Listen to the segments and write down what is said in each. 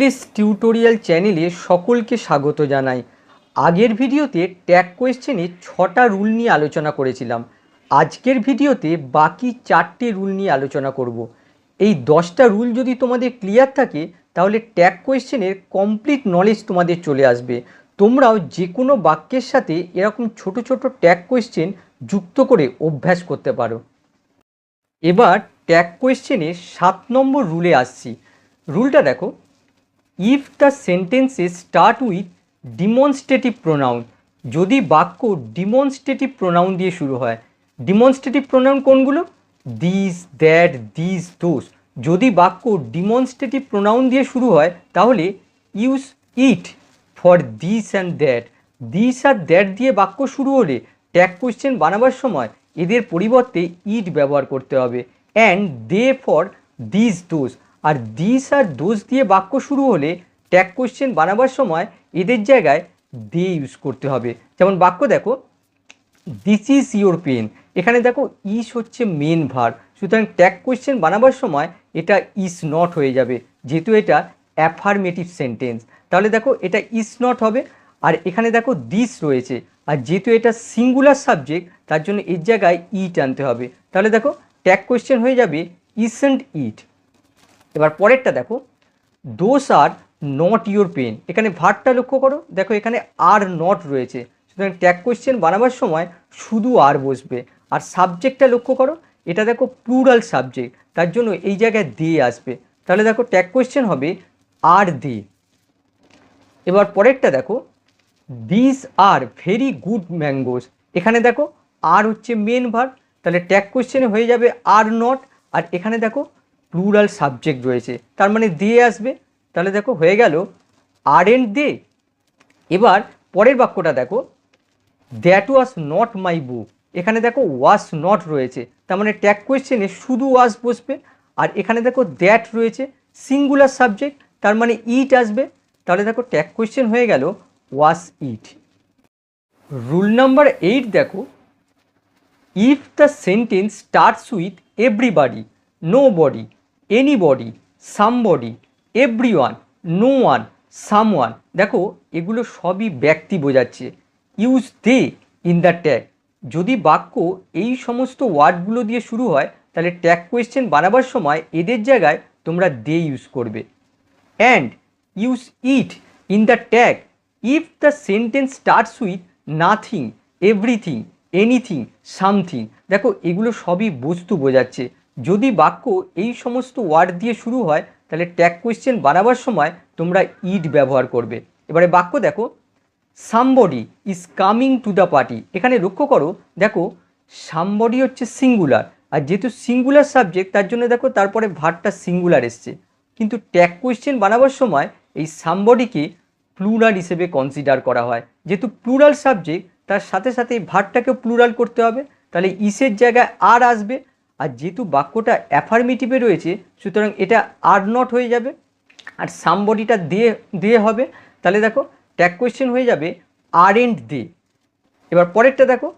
MS tutorial চ্যানেলে সকলকে স্বাগত জানাই। আগের ভিডিওতে ট্যাগ কোয়েশ্চেনে 6টা রুল নিয়ে আলোচনা করেছিলাম। আজকের ভিডিওতে বাকি 4টে রুল নিয়ে আলোচনা করব। এই 10টা রুল যদি তোমাদের ক্লিয়ার থাকে তাহলে ট্যাগ কোয়েশ্চেনের কমপ্লিট নলেজ তোমাদের চলে আসবে। তোমরাও যে কোনো বাক্যের সাথে এরকম ছোট ছোট ট্যাগ কোয়েশ্চেন যুক্ত করে অভ্যাস করতে পারো। এবার ট্যাগ কোয়েশ্চেনের 7 নম্বর রুলে আসছি। রুলটা দেখো, if the sentences start with demonstrative pronoun, যদি বাক্য ডিমনস্ট্রেটিভ প্রোনাউন দিয়ে শুরু হয়। ডিমনস্ট্রেটিভ প্রোনাউন কোনগুলো? This, that, this, those. যদি বাক্য ডিমনস্ট্রেটিভ প্রোনাউন দিয়ে শুরু হয় তাহলে use it for this and that. This আর দ্যাট দিয়ে বাক্য শুরু হলে ট্যাগ কোয়েশ্চেন বানাবার সময় এদের পরিবর্তে ইট ব্যবহার করতে হবে। And they for this, those. আর দিস আর দোস দিয়ে বাক্য শুরু হলে ট্যাগ কোয়েশ্চেন বানাবার সময় এদের জায়গায় দে ইউজ করতে হবে। যেমন বাক্য দেখো, দিস ইজ ইয়োর পেন। এখানে দেখো ইস হচ্ছে মেন ভার্ব, সুতরাং ট্যাগ কোয়েশ্চেন বানাবার সময় এটা ইস নট হয়ে যাবে, যেহেতু এটা অ্যাফার্মেটিভ সেন্টেন্স। তাহলে দেখো এটা ইস নট হবে। আর এখানে দেখো দিস রয়েছে, আর যেহেতু এটা সিঙ্গুলার সাবজেক্ট তার জন্য এর জায়গায় ইট আনতে হবে। তাহলে দেখো ট্যাগ কোয়েশ্চেন হয়ে যাবে ইসন্ট ইট। এবার পরেরটা দেখো, দোস আর নট ইয়োর পেন। এখানে ভার্বটা লক্ষ্য করো, দেখো এখানে আর নট রয়েছে, সুতরাং ট্যাগ কোয়েশ্চেন বানাবার সময় শুধু আর বসবে। আর সাবজেক্টটা লক্ষ্য করো, এটা দেখো প্লুরাল সাবজেক্ট, তার জন্য এই জায়গায় দে আসবে। তাহলে দেখো ট্যাগ কোয়েশ্চেন হবে আর দে। এবার পরেরটা দেখো, this are very good mangoes. এখানে দেখো আর হচ্ছে মেন ভার্ব, তাহলে ট্যাগ কোয়েশ্চেনে হয়ে যাবে আর নট। আর এখানে দেখো প্লুরাল সাবজেক্ট রয়েছে, তার মানে দে আসবে। তাহলে দেখো হয়ে গেল আর এন্ড দে। এবার পরের বাক্যটা দেখো, দ্যাট ওয়াজ নট মাই বুক। এখানে দেখো ওয়াজ নট রয়েছে, তার মানে ট্যাগ কোয়েশ্চেনে শুধু ওয়াজ বসবে। আর এখানে দেখো দ্যাট রয়েছে, সিঙ্গুলার সাবজেক্ট, তার মানে ইট আসবে। তাহলে দেখো ট্যাগ কোয়েশ্চেন হয়ে গেল ওয়াজ ইট। রুল নাম্বার 8 দেখো, if the sentence starts with everybody, nobody, anybody, somebody, everyone, no one, someone. দেখো এগুলো সবই ব্যক্তি বোঝাচ্ছে। Use they in the tag. যদি বাক্য এই সমস্ত ওয়ার্ডগুলো দিয়ে শুরু হয় তাহলে ট্যাগ কোয়েশ্চেন বানাবার সময় এদের জায়গায় তোমরা দে ইউজ করবে। And use it in the tag if the sentence starts with nothing, everything, anything, something. দেখো এগুলো সবই বস্তু বোঝাচ্ছে। যদি বাক্য এই সমস্ত ওয়ার্ড দিয়ে শুরু হয় তাহলে ট্যাগ কোয়েশ্চেন বানাবার সময় তোমরা ইট ব্যবহার করবে। এবারে বাক্য দেখো, somebody is coming to the party. এখানে লক্ষ্য করো, দেখো সামবডি হচ্ছে সিঙ্গুলার, আর যেহেতু সিঙ্গুলার সাবজেক্ট তার জন্য দেখো তারপরে ভার্বটা সিঙ্গুলার এসছে। কিন্তু ট্যাগ কোয়েশ্চেন বানাবার সময় এই সামবডিকে প্লুরাল হিসেবে কনসিডার করা হয়। যেহেতু প্লুরাল সাবজেক্ট তার সাথে সাথে এই ভার্বটাকেও প্লুরাল করতে হবে, তাহলে ইসের জায়গায় আর আসবে। আর যেহেতু বাক্যটা অ্যাফার্মেটিভে রয়েছে সুতরাং এটা আর নট হয়ে যাবে, আর সামবডিটা দে হবে। তাহলে দেখো ট্যাগ কোয়েশ্চেন হয়ে যাবে আর এন্ড দে। এবার পরেরটা দেখো,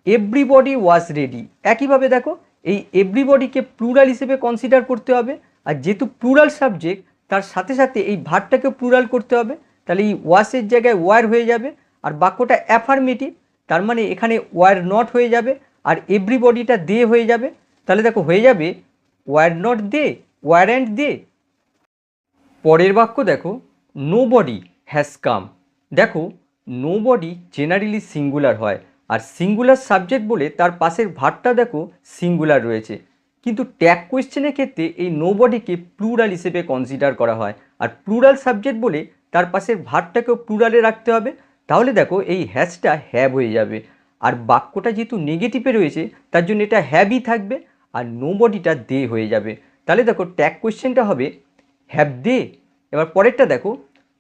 এভরিবডি ওয়াজ রেডি। একইভাবে দেখো এই এভরিবডিকে প্লুরাল হিসেবে কনসিডার করতে হবে, আর যেহেতু প্লুরাল সাবজেক্ট তার সাথে সাথে এই ভার্বটাকেও প্লুরাল করতে হবে। তাহলে এই ওয়াসের জায়গায় ওয়ার হয়ে যাবে, আর বাক্যটা অ্যাফার্মেটিভ তার মানে এখানে ওয়ার নট হয়ে যাবে, আর এভরিবডিটা দে হয়ে যাবে। তাহলে দেখো হয়ে যাবে were not they, were and they. পরের বাক্য দেখো, নো বডি হ্যাজ কাম। দেখো নো বডি জেনারেলি সিঙ্গুলার হয়, আর সিঙ্গুলার সাবজেক্ট বলে তার পাশের ভার্বটা দেখো সিঙ্গুলার রয়েছে। কিন্তু ট্যাগ কোয়েশ্চেনের ক্ষেত্রে এই নো বডিকে প্লুরাল হিসেবে কনসিডার করা হয়, আর প্লুরাল সাবজেক্ট বলে তার পাশের ভার্বটাকেও প্লুরালে রাখতে হবে। তাহলে দেখো এই হ্যাজটা হ্যাভ হয়ে যাবে, আর বাক্যটা যেহেতু নেগেটিভে রয়েছে তার জন্য এটা হ্যাভই থাকবে, আর নো বডিটা দে হয়ে যাবে। তাহলে দেখো ট্যাগ কোয়েশ্চেনটা হবে হ্যাভ দে। এবার পরেরটা দেখো,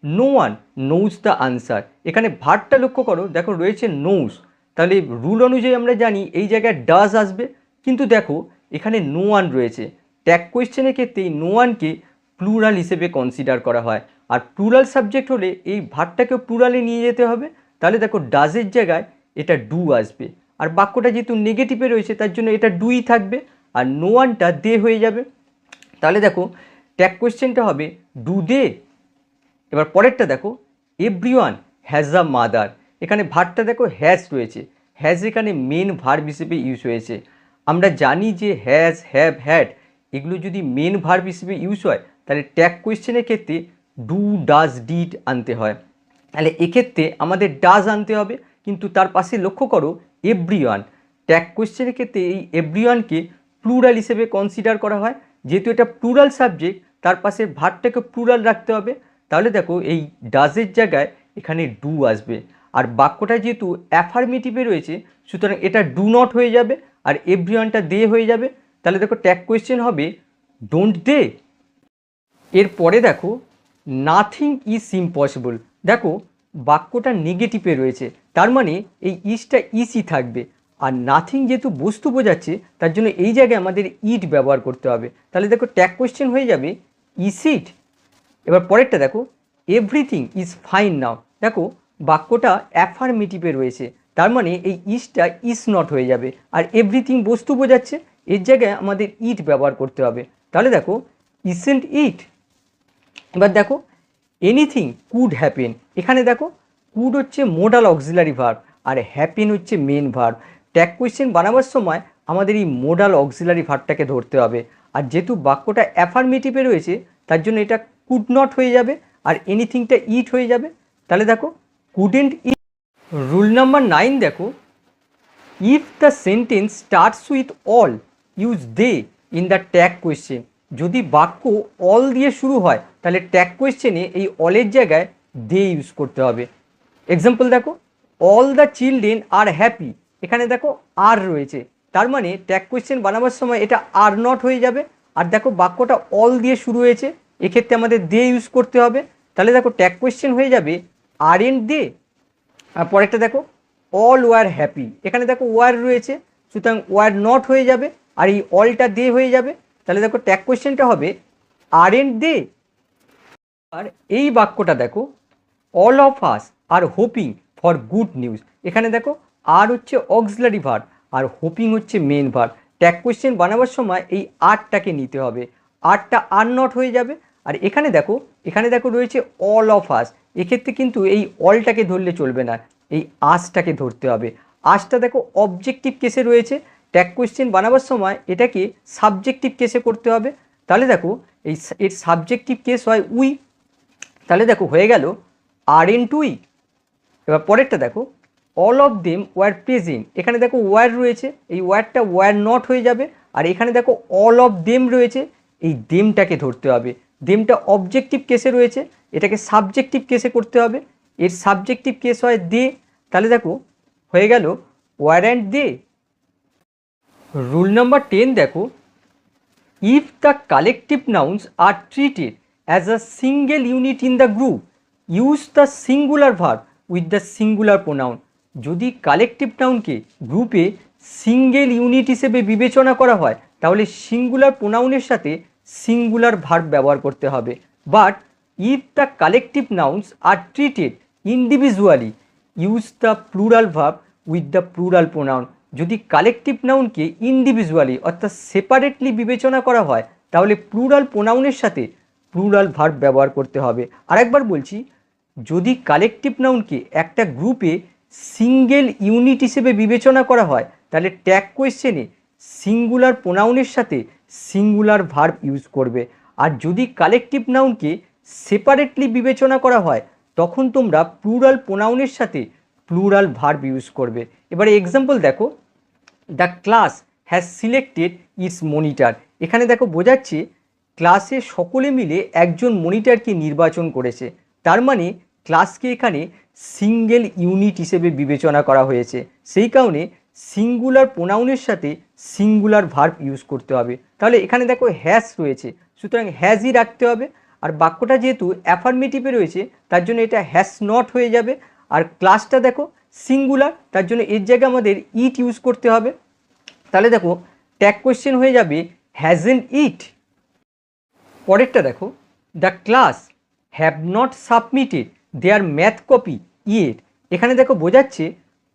no one knows the answer. এখানে ভার্বটা লক্ষ্য করো, দেখো রয়েছে নোজ, তাহলে রুল অনুযায়ী আমরা জানি এই জায়গায় ডাজ আসবে। কিন্তু দেখো এখানে নো ওয়ান রয়েছে, ট্যাগ কোয়েশ্চেনের ক্ষেত্রে এই নো ওয়ানকে প্লুরাল হিসেবে কনসিডার করা হয়, আর প্লুরাল সাবজেক্ট হলে এই ভার্বটাকেও প্লুরালে নিয়ে যেতে হবে। তাহলে দেখো ডাজের জায়গায় এটা ডু আসবে, আর বাক্যটা যেহেতু নেগেটিভে রয়েছে তার জন্য এটা ডুই থাকবে, আর নো ওয়ানটা দে হয়ে যাবে। তাহলে দেখো ট্যাগ কোয়েশ্চেনটা হবে ডু দে এবার পরেরটা দেখো, এভরিওয়ান হ্যাজ আ মাদার। এখানে ভার্বটা দেখো হ্যাজ রয়েছে, হ্যাজ এখানে মেন ভার্ব হিসেবে ইউজ হয়েছে। আমরা জানি যে হ্যাজ, হ্যাভ, হ্যাড এগুলো যদি মেন ভার্ব হিসেবে ইউজ হয় তাহলে ট্যাগ কোয়েশ্চেনের ক্ষেত্রে ডু, ডাজ, ডিড আনতে হয়। তাহলে এক্ষেত্রে আমাদের ডাজ আনতে হবে, কিন্তু তার পাশে লক্ষ্য করো এভরিওয়ান। ট্যাগ কোয়েশ্চেনের ক্ষেত্রে এই এভরিওয়ানকে প্লুরাল হিসেবে কনসিডার করা হয়, যেহেতু এটা প্লুরাল সাবজেক্ট তার পাশে ভার্বটাকে প্লুরাল রাখতে হবে। তাহলে দেখো এই ডাজের জায়গায় এখানে ডু আসবে, আর বাক্যটা যেহেতু অ্যাফার্মেটিভে রয়েছে সুতরাং এটা ডু নট হয়ে যাবে আর এভরিওয়ানটা দে হয়ে যাবে। তাহলে দেখো ট্যাগ কোয়েশ্চেন হবে ডোন্ট দে। এরপরে দেখো নাথিং ইজ ইম্পসিবল। দেখো বাক্যটা নেগেটিভে রয়েছে, তার মানে এই ইজটা ইসই থাকবে, আর নাথিং যেহেতু বস্তু বোঝাচ্ছে তার জন্য এই জায়গায় আমাদের ইট ব্যবহার করতে হবে। তাহলে দেখো ট্যাগ কোয়েশ্চেন হয়ে যাবে ইজ ইট। এবার পরেরটা দেখো, এভরিথিং ইজ ফাইন নাও। দেখো বাক্যটা অ্যাফার্মেটিভে রয়েছে, তার মানে এই ইজটা ইজ নট হয়ে যাবে, আর এভরিথিং বস্তু বোঝাচ্ছে এর জায়গায় আমাদের ইট ব্যবহার করতে হবে। তাহলে দেখো ইজন্ট ইট। এবার দেখো এনিথিং কুড হ্যাপেন। এখানে দেখো কুড হচ্ছে মোডাল অক্সিলারি ভার্ব আর হ্যাপেন হচ্ছে মেন ভার্ব। ট্যাগ কোয়েশ্চেন বানাবার সময় আমাদের এই মোডাল অক্সিলারি ভার্বটাকে ধরতে হবে, আর যেহেতু বাক্যটা অ্যাফার্মেটিভে রয়েছে তার জন্য এটা কুড নট হয়ে যাবে আর এনিথিংটা ইট হয়ে যাবে। তাহলে দেখো কুডেন্ট ইট। রুল নাম্বার 9 দেখো, if the sentence starts with all use they in the tag question. যদি বাক্য অল দিয়ে শুরু হয় তাহলে ট্যাগ কোয়েশ্চেনে এই অলের জায়গায় দে ইউজ করতে হবে। এক্সাম্পল দেখো, all the children are happy. এখানে দেখো আর রয়েছে, তার মানে ট্যাগ কোয়েশ্চেন বানাবার সময় এটা আর নট হয়ে যাবে, আর দেখো বাক্যটা অল দিয়ে শুরু হয়েছে এক্ষেত্রে আমাদের দে ইউজ করতে হবে। তাহলে দেখো ট্যাগ কোয়েশ্চেন হয়ে যাবে আর এন্ড দে। আর পরেরটা দেখো, অল ওয়ার হ্যাপি। এখানে দেখো ওয়ার রয়েছে সুতরাং ওয়ার নট হয়ে যাবে আর এই অলটা দে হয়ে যাবে। তাহলে দেখো ট্যাগ কোয়েশ্চেনটা হবে আর এন্ড দে। আর এই বাক্যটা দেখো, all of us R hoping for good news. এখানে দেখো আর হচ্ছে অক্সিলারি ভার্ব আর হোপিং হচ্ছে মেন ভার্ব। ট্যাগ কোয়েশ্চেন বানাবার সময় এই আরটাকে নিতে হবে, আরটা আর নট হয়ে যাবে। আর এখানে দেখো রয়েছে অল অফ আস, এক্ষেত্রে কিন্তু এই অলটাকে ধরলে চলবে না, এই আসটাকে ধরতে হবে। আসটা দেখো অবজেক্টিভ কেসে রয়েছে, ট্যাগ কোয়েশ্চেন বানাবার সময় এটাকে সাবজেক্টিভ কেসে করতে হবে। তাহলে দেখো এর সাবজেক্টিভ কেস হয় উই। তাহলে দেখো হয়ে গেল আর এন্ট উই। এবার পরেরটা দেখো, all of them were present. এখানে দেখো ওয়ার রয়েছে, এই ওয়ারটা ওয়ার নট হয়ে যাবে, আর এখানে দেখো অল অফ দেম রয়েছে, এই দেমটাকে ধরতে হবে। দেমটা অবজেক্টিভ কেসে রয়েছে, এটাকে সাবজেক্টিভ কেসে করতে হবে, এর সাবজেক্টিভ কেস হয় দে। তাহলে দেখো হয়ে গেল were and they. Rule number 10 দেখো, if the collective nouns are treated as a single unit in the group, use the singular verb with the singular pronoun. যদি কালেকটিভ নাউনকে গ্রুপে সিঙ্গেল ইউনিট হিসেবে বিবেচনা করা হয় তাহলে সিঙ্গুলার প্রোনাউনের সাথে সিঙ্গুলার ভার্ব ব্যবহার করতে হবে। But if the collective nouns are treated individually, use the plural verb with the plural pronoun. যদি কালেকটিভ নাউনকে ইন্ডিভিজুয়ালি অর্থাৎ সেপারেটলি বিবেচনা করা হয় তাহলে প্লুরাল প্রোনাউনের সাথে প্লুরাল ভার্ব ব্যবহার করতে হবে। আরেকবার বলছি, যদি কালেকটিভ নাউনকে একটা গ্রুপে সিঙ্গেল ইউনিট হিসেবে বিবেচনা করা হয় তাহলে ট্যাগ কোয়েশ্চেনে সিঙ্গুলার প্রোনাউনের সাথে সিঙ্গুলার ভার্ব ইউজ করবে, আর যদি কালেকটিভ নাউনকে সেপারেটলি বিবেচনা করা হয় তখন তোমরা প্লুরাল প্রোনাউনের সাথে প্লুরাল ভার্ব ইউজ করবে। এবারে এক্সাম্পল দেখো, the class has selected it's monitor. এখানে দেখো বোঝাচ্ছে ক্লাসে সকলে মিলে একজন মনিটরকে নির্বাচন করেছে, তার মানে ক্লাসকে এখানে সিঙ্গেল ইউনিট হিসেবে বিবেচনা করা হয়েছে, সেই কারণে সিঙ্গুলার প্রোনাউনের সাথে সিঙ্গুলার ভার্ব ইউজ করতে হবে। তাহলে এখানে দেখো হ্যাজ রয়েছে সুতরাং হ্যাজই রাখতে হবে, আর বাক্যটা যেহেতু অ্যাফার্মেটিভে রয়েছে তার জন্য এটা হ্যাজ নট হয়ে যাবে, আর ক্লাসটা দেখো সিঙ্গুলার তার জন্য এর জায়গায় আমাদের ইট ইউজ করতে হবে। তাহলে দেখো ট্যাগ কোয়েশ্চেন হয়ে যাবে হ্যাজেন্ট ইট। পরেরটা দেখো, the class have not submitted their math copy yet. এখানে দেখো বোঝাচ্ছে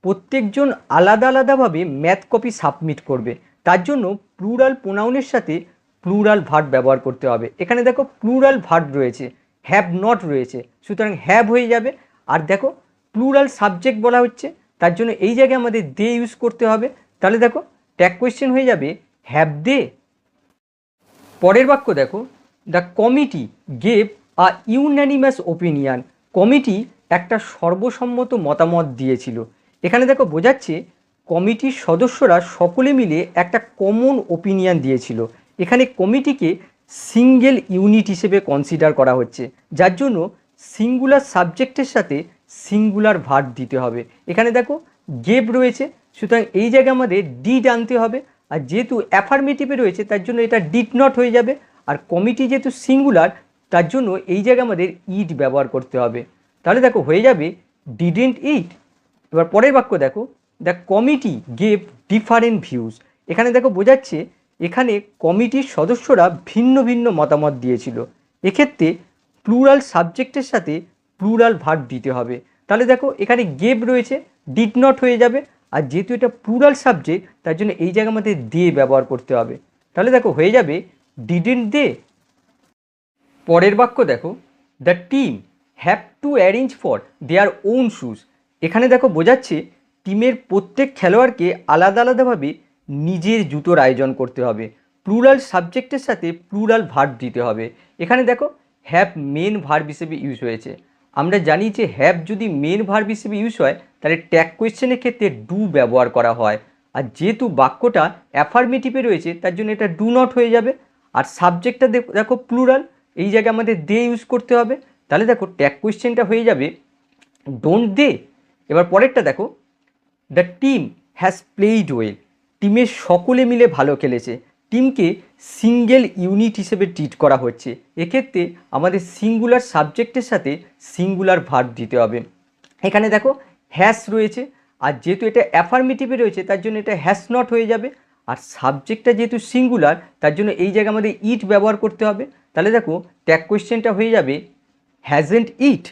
প্রত্যেকজন আলাদা আলাদাভাবে ম্যাথ কপি সাবমিট করবে, তার জন্য প্লুরাল প্রোনাউনের সাথে প্লুরাল ভার্ব ব্যবহার করতে হবে। এখানে দেখো প্লুরাল ভার্ব রয়েছে, হ্যাভ নট রয়েছে, সুতরাং হ্যাভ হয়ে যাবে। আর দেখো প্লুরাল সাবজেক্ট বলা হচ্ছে, তার জন্য এই জায়গায় আমাদের দে ইউজ করতে হবে। তাহলে দেখো ট্যাগ কোয়েশ্চেন হয়ে যাবে হ্যাভ দে। পরের বাক্য দেখো, the committee gave a unanimous opinion. Committee একটা সর্বসম্মত মতামত দিয়েছিল। এখানে দেখো বোঝাচ্ছে কমিটির সদস্যরা সকলে মিলে একটা কমন ওপিনিয়ন দিয়েছিল। এখানে কমিটিকে সিঙ্গেল ইউনিট হিসেবে কনসিডার করা হচ্ছে, যার জন্য সিঙ্গুলার সাবজেক্টের সাথে সিঙ্গুলার ভার্ব দিতে হবে। এখানে দেখো গেভ রয়েছে, সুতরাং এই জায়গায় আমাদের ডিড আনতে হবে। আর যেহেতু অ্যাফার্মেটিভে রয়েছে তার জন্য এটা ডিড নট হয়ে যাবে। আর কমিটি যেহেতু সিঙ্গুলার তার জন্য এই জায়গায় আমাদের ইট ব্যবহার করতে হবে। তাহলে দেখো হয়ে যাবে ডিডেন্ট ইট। এবার পরের বাক্য দেখো, the committee gave different views. এখানে দেখো বোঝাচ্ছে এখানে কমিটির সদস্যরা ভিন্ন ভিন্ন মতামত দিয়েছিল। এক্ষেত্রে প্লুরাল সাবজেক্টের সাথে প্লুরাল ভার্ব দিতে হবে। তাহলে দেখো এখানে গেভ রয়েছে, ডিড নট হয়ে যাবে। আর যেহেতু এটা প্লুরাল সাবজেক্ট তার জন্য এই জায়গায় আমাদের দে ব্যবহার করতে হবে। তাহলে দেখো হয়ে যাবে ডিডেন্ট দে। পরের বাক্য দেখো, the team have to arrange for their own shoes. এখানে দেখো বোঝাচ্ছে টিমের প্রত্যেক খেলোয়াড়কে আলাদা আলাদাভাবে নিজের জুতোর আয়োজন করতে হবে। প্লুরাল সাবজেক্টের সাথে প্লুরাল ভার্ব দিতে হবে। এখানে দেখো হ্যাভ মেন ভার্ব হিসেবে ইউজ হয়েছে। আমরা জানি যে হ্যাভ যদি মেন ভার্ব হিসেবে ইউজ হয় তাহলে ট্যাগ কোয়েশ্চেনের ক্ষেত্রে ডু ব্যবহার করা হয়। আর যেহেতু বাক্যটা অ্যাফার্মেটিভে রয়েছে তার জন্য এটা ডু নট হয়ে যাবে। আর সাবজেক্টটা দেখো প্লুরাল, এই জায়গায় আমাদের দে ইউজ করতে হবে। তাহলে দেখো ট্যাগ কোয়েশ্চেনটা হয়ে যাবে ডোন্ট দে। এবার পরেরটা দেখো, the team has played well. টিমের সকলে মিলে ভালো খেলেছে। টিমকে সিঙ্গেল ইউনিট হিসেবে ট্রিট করা হচ্ছে। এক্ষেত্রে আমাদের সিঙ্গুলার সাবজেক্টের সাথে সিঙ্গুলার ভার্ব দিতে হবে। এখানে দেখো হ্যাস রয়েছে, আর যেহেতু এটা অ্যাফার্মেটিভে রয়েছে তার জন্য এটা হ্যাস নট হয়ে যাবে। আর সাবজেক্টটা যেহেতু সিঙ্গুলার তার জন্য এই জায়গায় আমাদের ইট ব্যবহার করতে হবে। তাহলে দেখো ট্যাগ কোয়েশ্চেনটা হয়ে যাবে হ্যাজেন্ট ইট।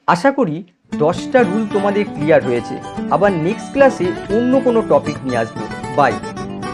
আশা করি 10টা রুল তোমাদের ক্লিয়ার হয়েছে। আবার নেক্সট ক্লাসে অন্য কোনো টপিক নিয়ে আসবো। বাই।